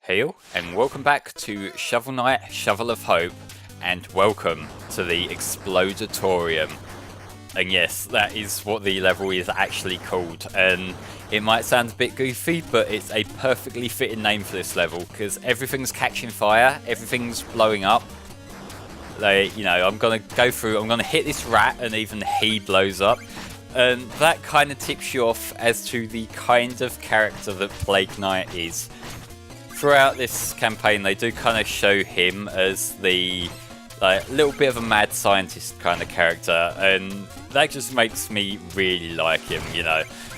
Hail and welcome back to Shovel Knight, Shovel of Hope, and welcome to the Explodatorium. And yes, that is what the level is actually called, and it might sound a bit goofy, but it's a perfectly fitting name for this level, because everything's catching fire, everything's blowing up. I'm gonna go through, I'm gonna hit this rat, and even he blows up. And that kind of tips you off as to the kind of character that Plague Knight is. Throughout this campaign, they do kind of show him as the little bit of a mad scientist kind of character, and that just makes me really like him.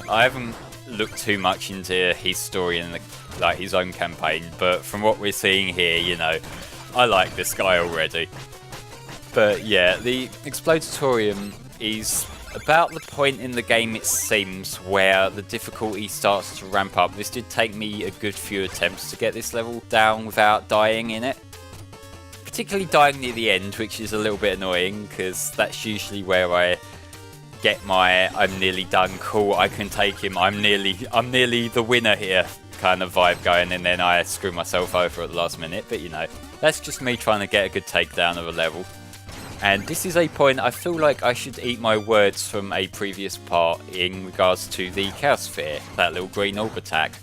I haven't looked too much into his story and his own campaign, but from what we're seeing here, I like this guy already. But yeah, the Explodatorium is about the point in the game, it seems, where the difficulty starts to ramp up. This did take me a good few attempts to get this level down without dying in it. Particularly dying near the end, which is a little bit annoying, because that's usually where I get my I'm nearly done, cool, I can take him, I'm nearly the winner here kind of vibe going, and then I screw myself over at the last minute. But that's just me trying to get a good takedown of a level. And this is a point I feel like I should eat my words from a previous part in regards to the Chaos Sphere, that little green orb attack.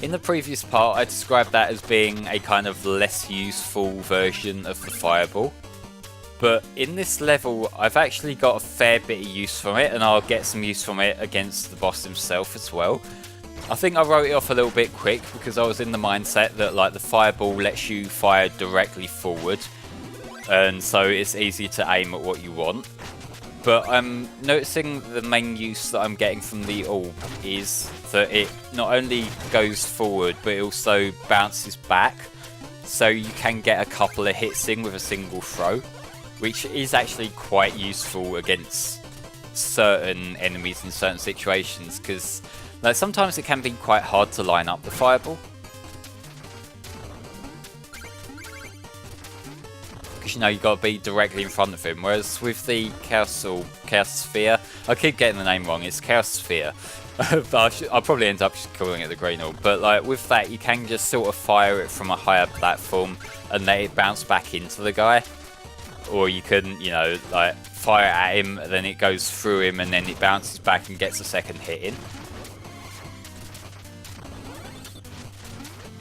In the previous part, I described that as being a kind of less useful version of the Fireball. But in this level, I've actually got a fair bit of use from it, and I'll get some use from it against the boss himself as well. I think I wrote it off a little bit quick because I was in the mindset that the Fireball lets you fire directly forward, and so it's easy to aim at what you want. But I'm noticing the main use that I'm getting from the orb is that it not only goes forward, but it also bounces back, so you can get a couple of hits in with a single throw, which is actually quite useful against certain enemies in certain situations, because sometimes it can be quite hard to line up the Fireball. Because you've got to be directly in front of him, whereas with the Chaos Sphere, I keep getting the name wrong, it's Chaos Sphere, but I'll probably end up just calling it the green orb. But with that, you can just sort of fire it from a higher platform and let it bounce back into the guy, or you can fire at him, then it goes through him, and then it bounces back and gets a second hit in.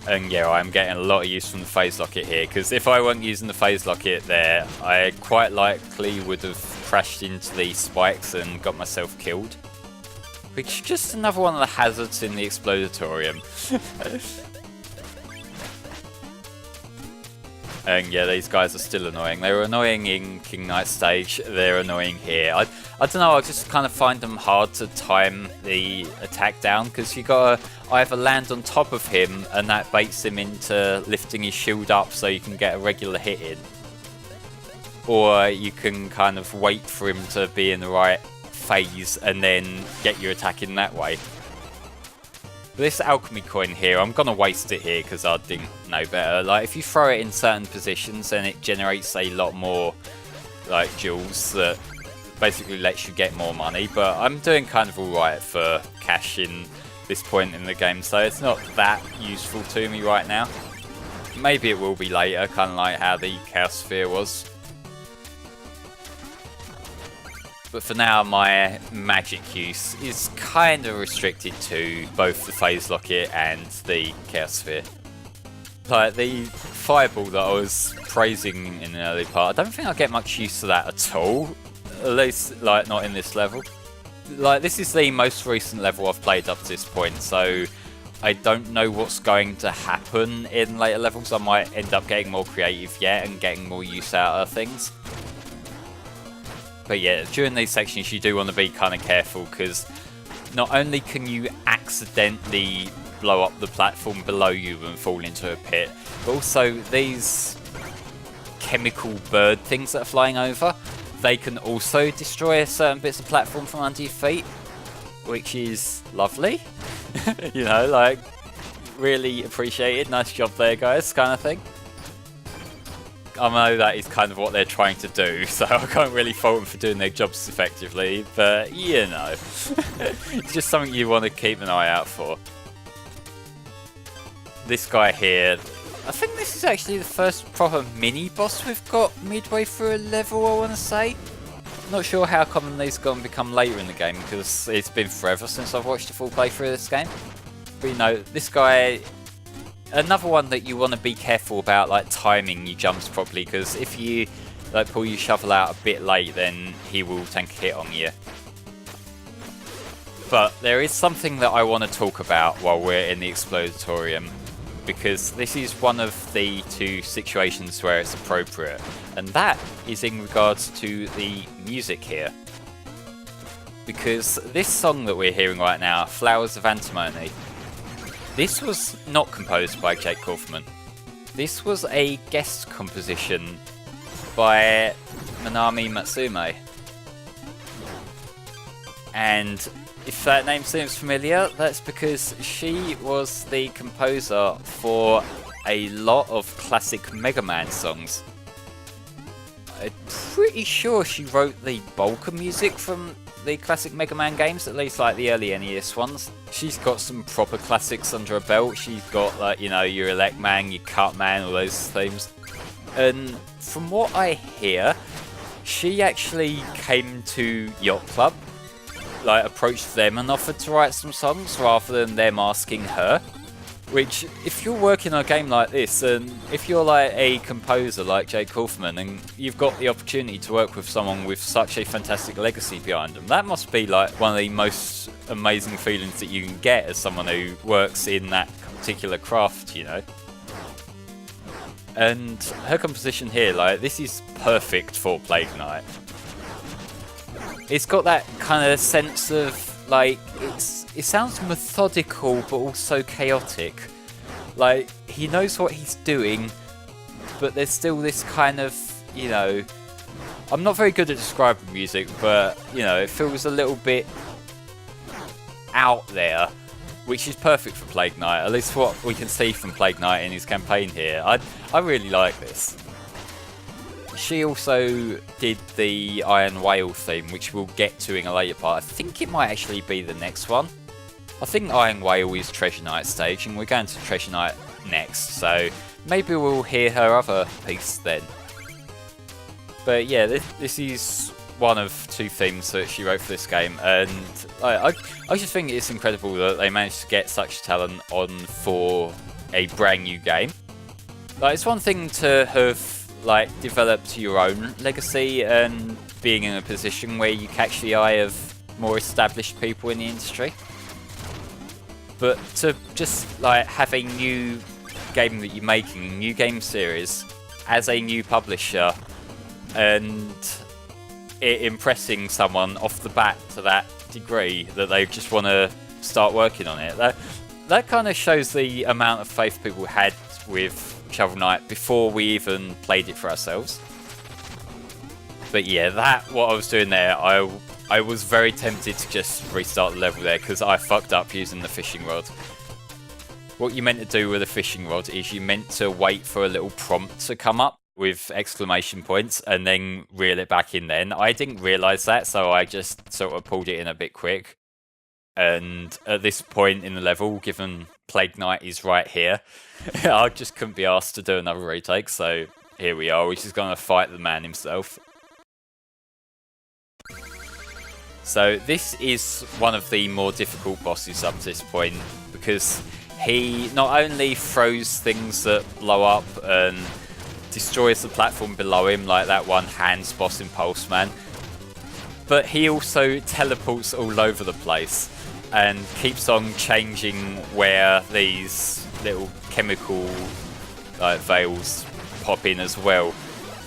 And yeah, I'm getting a lot of use from the phase locket here, because if I weren't using the phase locket there, I quite likely would have crashed into the spikes and got myself killed. Which is just another one of the hazards in the Explodatorium. And yeah, these guys are still annoying. They were annoying in King Knight stage, they're annoying here. I don't know, I just kind of find them hard to time the attack down, because you gotta either land on top of him and that baits him into lifting his shield up so you can get a regular hit in. Or you can kind of wait for him to be in the right phase and then get your attack in that way. This alchemy coin here, I'm gonna waste it here because I didn't know better. If you throw it in certain positions, then it generates a lot more jewels that basically lets you get more money. But I'm doing kind of alright for cash in this point in the game, so it's not that useful to me right now. Maybe it will be later, kind of like how the Chaos Sphere was. But for now, my magic use is kind of restricted to both the phase locket and the Chaos Sphere. The Fireball that I was praising in an early part, I don't think I get much use of that at all. At least, not in this level. This is the most recent level I've played up to this point, so I don't know what's going to happen in later levels. I might end up getting more creative yet and getting more use out of things. But yeah, during these sections you do want to be kind of careful, because not only can you accidentally blow up the platform below you and fall into a pit, but also these chemical bird things that are flying over, they can also destroy certain bits of platform from under your feet, which is lovely. Really appreciated, nice job there guys, kind of thing. I know that is kind of what they're trying to do, so I can't really fault them for doing their jobs effectively, but it's just something you want to keep an eye out for. this guy here, I think this is actually the first proper mini-boss we've got midway through a level, I want to say. Not sure how common these are going to become later in the game, because it's been forever since I've watched a full playthrough of this game. But you know, this guy, another one that you want to be careful about, like timing your jumps properly, because if you like pull your shovel out a bit late, then he will tank a hit on you. But there is something that I want to talk about while we're in the Explodatorium, because this is one of the two situations where it's appropriate, and that is in regards to the music here. Because this song that we're hearing right now, Flowers of Antimony, this was not composed by Jake Kaufman. This was a guest composition by Manami Matsume. And if that name seems familiar, that's because she was the composer for a lot of classic Mega Man songs. I'm pretty sure she wrote the bulk of music from the classic Mega Man games, at least like the early NES ones. She's got some proper classics under her belt. She's got, like, you know, your Elect Man, your Cut Man, all those themes. And from what I hear, she actually came to Yacht Club, like approached them and offered to write some songs rather than them asking her. Which, if you're working on a game like this, and if you're like a composer like Jake Kaufman, and you've got the opportunity to work with someone with such a fantastic legacy behind them, that must be like one of the most amazing feelings that you can get as someone who works in that particular craft, you know. And her composition here, like, this is perfect for Plague Knight. It's got that kind of sense of, like, it sounds methodical but also chaotic. Like, he knows what he's doing, but there's still this kind of, you know, I'm not very good at describing music, but, you know, it feels a little bit out there, which is perfect for Plague Knight, at least what we can see from Plague Knight in his campaign here. I really like this. She also did the Iron Whale theme, which we'll get to in a later part. I think it might actually be the next one. I think Iron Whale is Treasure Knight stage, and we're going to Treasure Knight next, so maybe we'll hear her other piece then. But yeah, this is one of two themes that she wrote for this game, and I just think it's incredible that they managed to get such talent on for a brand new game. Like, it's one thing to have like developed your own legacy and being in a position where you catch the eye of more established people in the industry, but to just like have a new game that you're making, a new game series as a new publisher, and it impressing someone off the bat to that degree that they just want to start working on it, that kind of shows the amount of faith people had with Shovel Knight before we even played it for ourselves. But yeah, what I was doing there, I was very tempted to just restart the level there because I fucked up using the fishing rod. What you meant to do with a fishing rod is you meant to wait for a little prompt to come up with exclamation points and then reel it back in then. I didn't realise that, so I just sort of pulled it in a bit quick. And at this point in the level, given Plague Knight is right here, I just couldn't be asked to do another retake, so here we are. We're just going to fight the man himself. So this is one of the more difficult bosses up to this point, because he not only throws things that blow up and destroys the platform below him, like that one hands boss in Pulse Man, but he also teleports all over the place and keeps on changing where these little chemical veils pop in as well.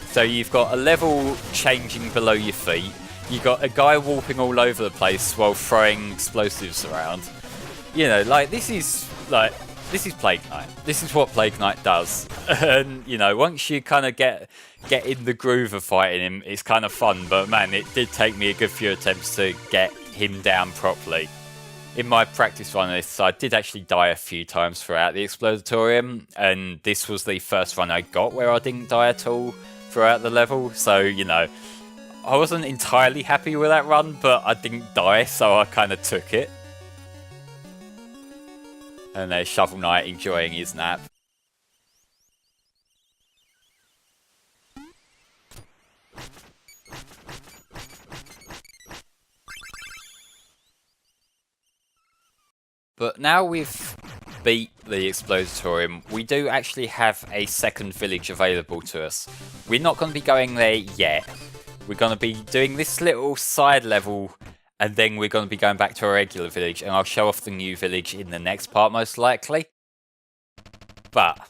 So you've got a level changing below your feet, you've got a guy warping all over the place while throwing explosives around. You know, like, this is Plague Knight. This is what Plague Knight does. And, you know, once you kind of get in the groove of fighting him, it's kind of fun. But man, it did take me a good few attempts to get him down properly. In my practice run of this, I did actually die a few times throughout the Explodatorium, and this was the first run I got where I didn't die at all throughout the level. So, you know, I wasn't entirely happy with that run, but I didn't die, so I kind of took it. And there's Shovel Knight enjoying his nap. But now we've beat the Explodatorium, we do actually have a second village available to us. We're not going to be going there yet. We're going to be doing this little side level, and then we're going to be going back to our regular village, and I'll show off the new village in the next part most likely. But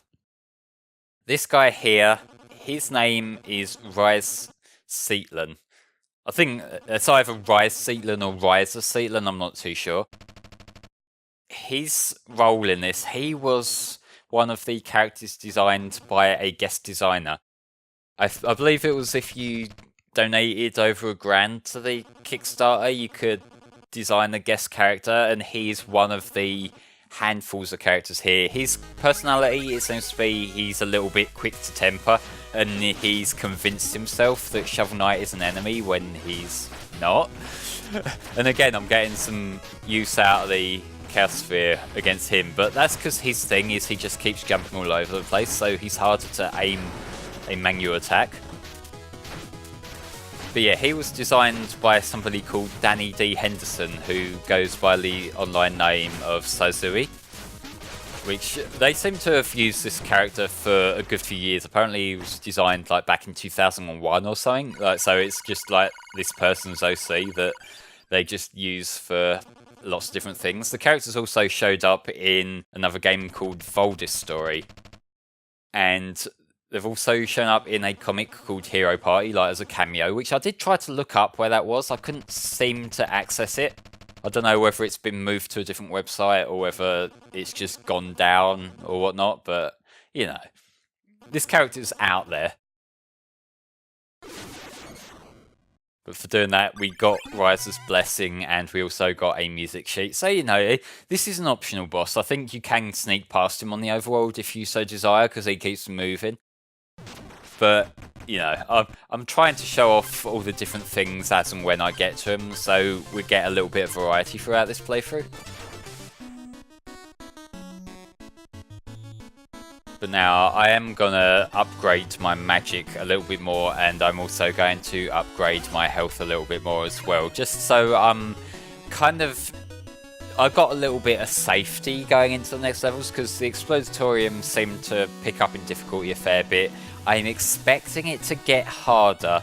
this guy here, his name is Rise Seatlan. I think it's either Rise Seatlan or Riser Seatlan, I'm not too sure. His role in this, he was one of the characters designed by a guest designer. I believe it was if you donated over $1,000 to the Kickstarter, you could design a guest character, and he's one of the handfuls of characters here. His personality, it seems to be he's a little bit quick to temper, and he's convinced himself that Shovel Knight is an enemy when he's not. And again, I'm getting some use out of the Chaos Sphere against him, but that's because his thing is he just keeps jumping all over the place, so he's harder to aim a manual attack. But yeah, he was designed by somebody called Danny D. Henderson, who goes by the online name of Sazui, which they seem to have used this character for a good few years. Apparently he was designed like back in 2001 or something, so it's just like this person's OC that they just use for lots of different things. The characters also showed up in another game called Voldis Story, and they've also shown up in a comic called Hero Party, like as a cameo, which I did try to look up where that was. I couldn't seem to access it. I don't know whether it's been moved to a different website or whether it's just gone down or whatnot, but you know, this character's out there. But for doing that, we got Riser's Blessing, and we also got a music sheet. So, you know, this is an optional boss. I think you can sneak past him on the overworld if you so desire, because he keeps moving. But, you know, I'm trying to show off all the different things as and when I get to him, so we get a little bit of variety throughout this playthrough. But now I am gonna upgrade my magic a little bit more, and I'm also going to upgrade my health a little bit more as well, just so I'm I've got a little bit of safety going into the next levels, because the Explodatorium seemed to pick up in difficulty a fair bit. I'm expecting it to get harder,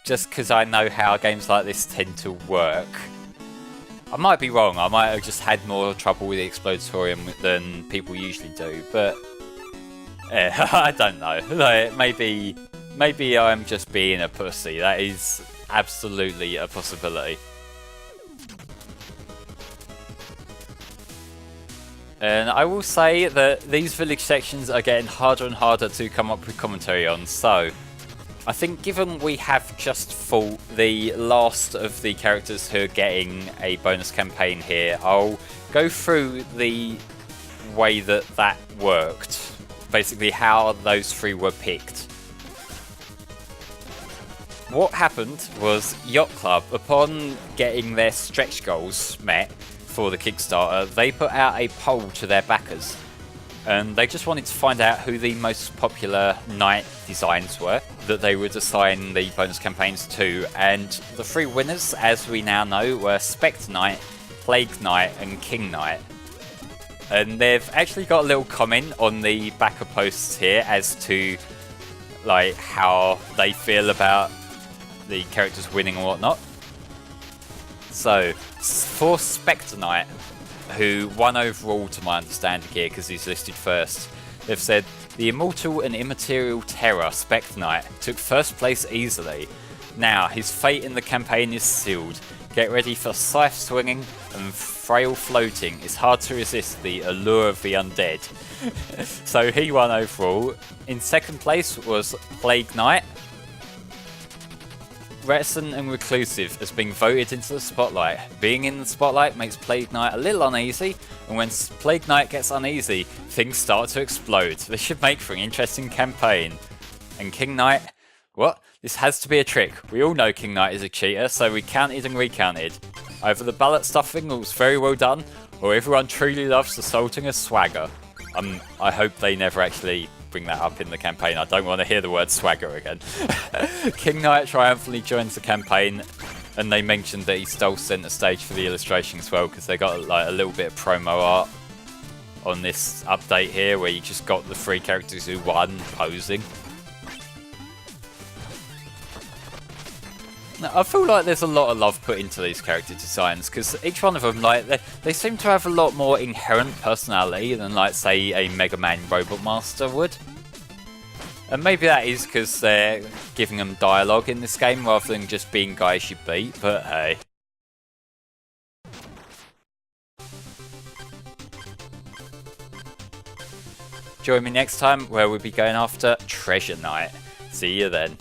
just because I know how games like this tend to work. I might be wrong, I might have just had more trouble with the Explodatorium than people usually do, but I don't know. Like, maybe I'm just being a pussy. That is absolutely a possibility. And I will say that these village sections are getting harder and harder to come up with commentary on, so I think given we have just fought the last of the characters who are getting a bonus campaign here, I'll go through the way that worked. Basically how those three were picked. What happened was Yacht Club, upon getting their stretch goals met for the Kickstarter, they put out a poll to their backers, and they just wanted to find out who the most popular knight designs were that they would assign the bonus campaigns to, and the three winners, as we now know, were Spectre Knight, Plague Knight and King Knight. And they've actually got a little comment on the backer posts here as to like how they feel about the characters winning and whatnot. So, for Spectre Knight, who won overall to my understanding here because he's listed first, they've said, the immortal and immaterial terror Spectre Knight took first place easily. Now, his fate in the campaign is sealed. Get ready for scythe swinging and frail floating. It's hard to resist the allure of the undead. So he won overall. In second place was Plague Knight. Reticent and reclusive has been voted into the spotlight. Being in the spotlight makes Plague Knight a little uneasy, and when Plague Knight gets uneasy, things start to explode. This should make for an interesting campaign. And King Knight, what? This has to be a trick. We all know King Knight is a cheater, so we counted and recounted. Either the ballot stuffing was very well done, or everyone truly loves assaulting a swagger. I hope they never actually bring that up in the campaign. I don't want to hear the word swagger again. King Knight triumphantly joins the campaign, and they mentioned that he stole center stage for the illustration as well, because they got like a little bit of promo art on this update here, where you just got the 3 characters who won posing. Now, I feel like there's a lot of love put into these character designs, because each one of them, like, they seem to have a lot more inherent personality than, like, say, a Mega Man Robot Master would. And maybe that is because they're giving them dialogue in this game rather than just being guys you beat, but hey. Join me next time where we'll be going after Treasure Knight. See you then.